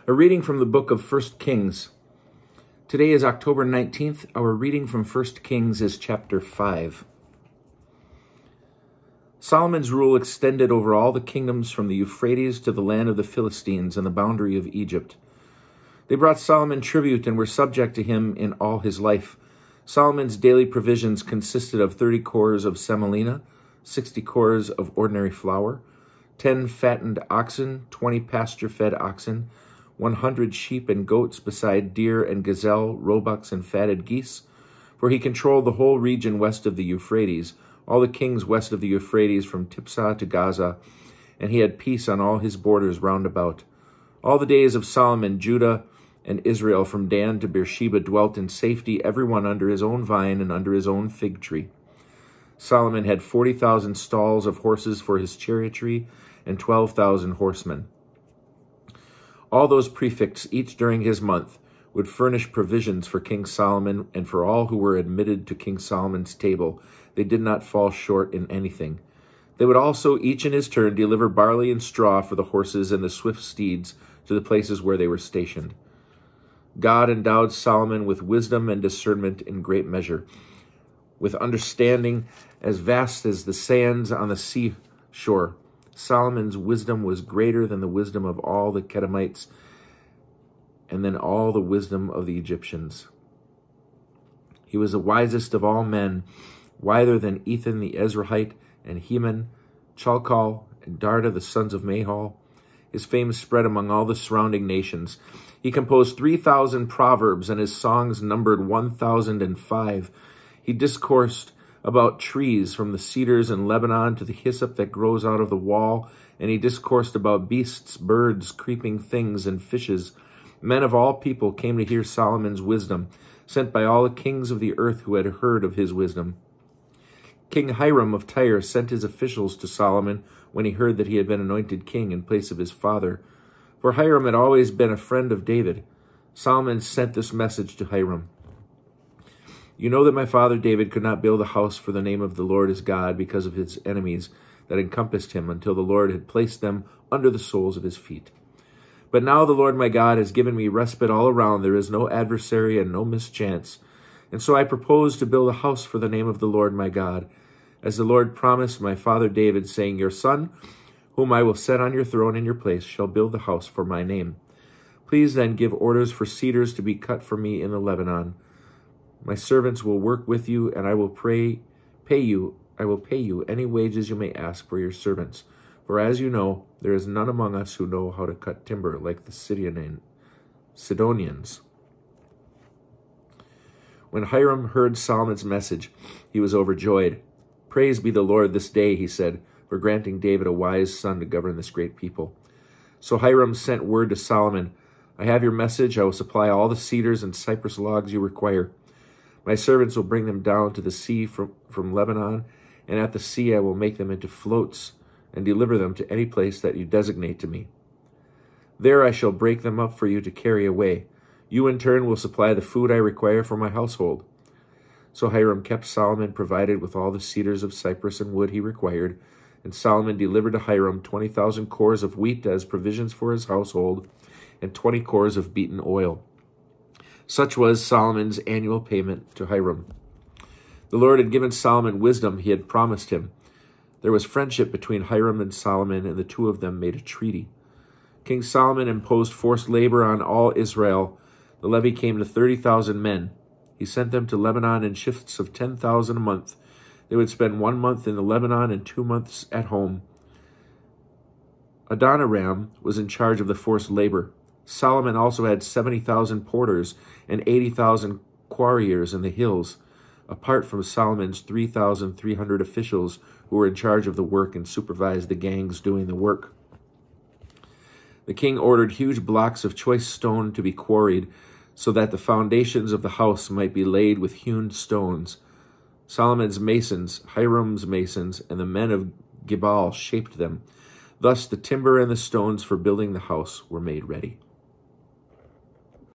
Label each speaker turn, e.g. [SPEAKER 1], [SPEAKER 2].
[SPEAKER 1] A reading from the book of 1 Kings. Today is October 19th. Our reading from 1 Kings is chapter 5. Solomon's rule extended over all the kingdoms from the Euphrates to the land of the Philistines and the boundary of Egypt. They brought Solomon tribute and were subject to him in all his life. Solomon's daily provisions consisted of 30 cores of semolina, 60 cores of ordinary flour, 10 fattened oxen, 20 pasture-fed oxen, 100 sheep and goats, beside deer and gazelle, roebucks, and fatted geese, for he controlled the whole region west of the Euphrates, all the kings west of the Euphrates from Tipsah to Gaza, and he had peace on all his borders round about. All the days of Solomon, Judah and Israel from Dan to Beersheba dwelt in safety, everyone under his own vine and under his own fig tree. Solomon had 40,000 stalls of horses for his chariotry and 12,000 horsemen. All those prefects, each during his month, would furnish provisions for King Solomon and for all who were admitted to King Solomon's table. They did not fall short in anything. They would also, each in his turn, deliver barley and straw for the horses and the swift steeds to the places where they were stationed. God endowed Solomon with wisdom and discernment in great measure, with understanding as vast as the sands on the seashore. Solomon's wisdom was greater than the wisdom of all the Kedemites and than all the wisdom of the Egyptians. He was the wisest of all men, wiser than Ethan the Ezrahite and Heman, Chalcol, and Darda, the sons of Mahal. His fame spread among all the surrounding nations. He composed 3,000 proverbs, and his songs numbered 1,005. He discoursed about trees, from the cedars in Lebanon to the hyssop that grows out of the wall, and he discoursed about beasts, birds, creeping things, and fishes. Men of all people came to hear Solomon's wisdom, sent by all the kings of the earth who had heard of his wisdom. King Hiram of Tyre sent his officials to Solomon when he heard that he had been anointed king in place of his father, for Hiram had always been a friend of David. Solomon sent this message to Hiram. You know that my father David could not build a house for the name of the Lord his God because of his enemies that encompassed him, until the Lord had placed them under the soles of his feet. But now the Lord my God has given me respite all around. There is no adversary and no mischance. And so I propose to build a house for the name of the Lord my God, as the Lord promised my father David, saying, Your son, whom I will set on your throne in your place, shall build the house for my name. Please then give orders for cedars to be cut for me in the Lebanon. My servants will work with you, and I will pay you any wages you may ask for your servants. For as you know, there is none among us who know how to cut timber like the Sidonians. When Hiram heard Solomon's message, he was overjoyed. Praise be the Lord this day, he said, for granting David a wise son to govern this great people. So Hiram sent word to Solomon, I have your message. I will supply all the cedars and cypress logs you require. My servants will bring them down to the sea from Lebanon, and at the sea I will make them into floats and deliver them to any place that you designate to me. There I shall break them up for you to carry away. You in turn will supply the food I require for my household. So Hiram kept Solomon provided with all the cedars of cypress and wood he required, and Solomon delivered to Hiram 20,000 cores of wheat as provisions for his household, and 20 cores of beaten oil. Such was Solomon's annual payment to Hiram. The Lord had given Solomon wisdom he had promised him. There was friendship between Hiram and Solomon, and the two of them made a treaty. King Solomon imposed forced labor on all Israel. The levy came to 30,000 men. He sent them to Lebanon in shifts of 10,000 a month. They would spend 1 month in the Lebanon and 2 months at home. Adoniram was in charge of the forced labor. Solomon also had 70,000 porters and 80,000 quarriers in the hills, apart from Solomon's 3,300 officials who were in charge of the work and supervised the gangs doing the work. The king ordered huge blocks of choice stone to be quarried so that the foundations of the house might be laid with hewn stones. Solomon's masons, Hiram's masons, and the men of Gebal shaped them. Thus the timber and the stones for building the house were made ready.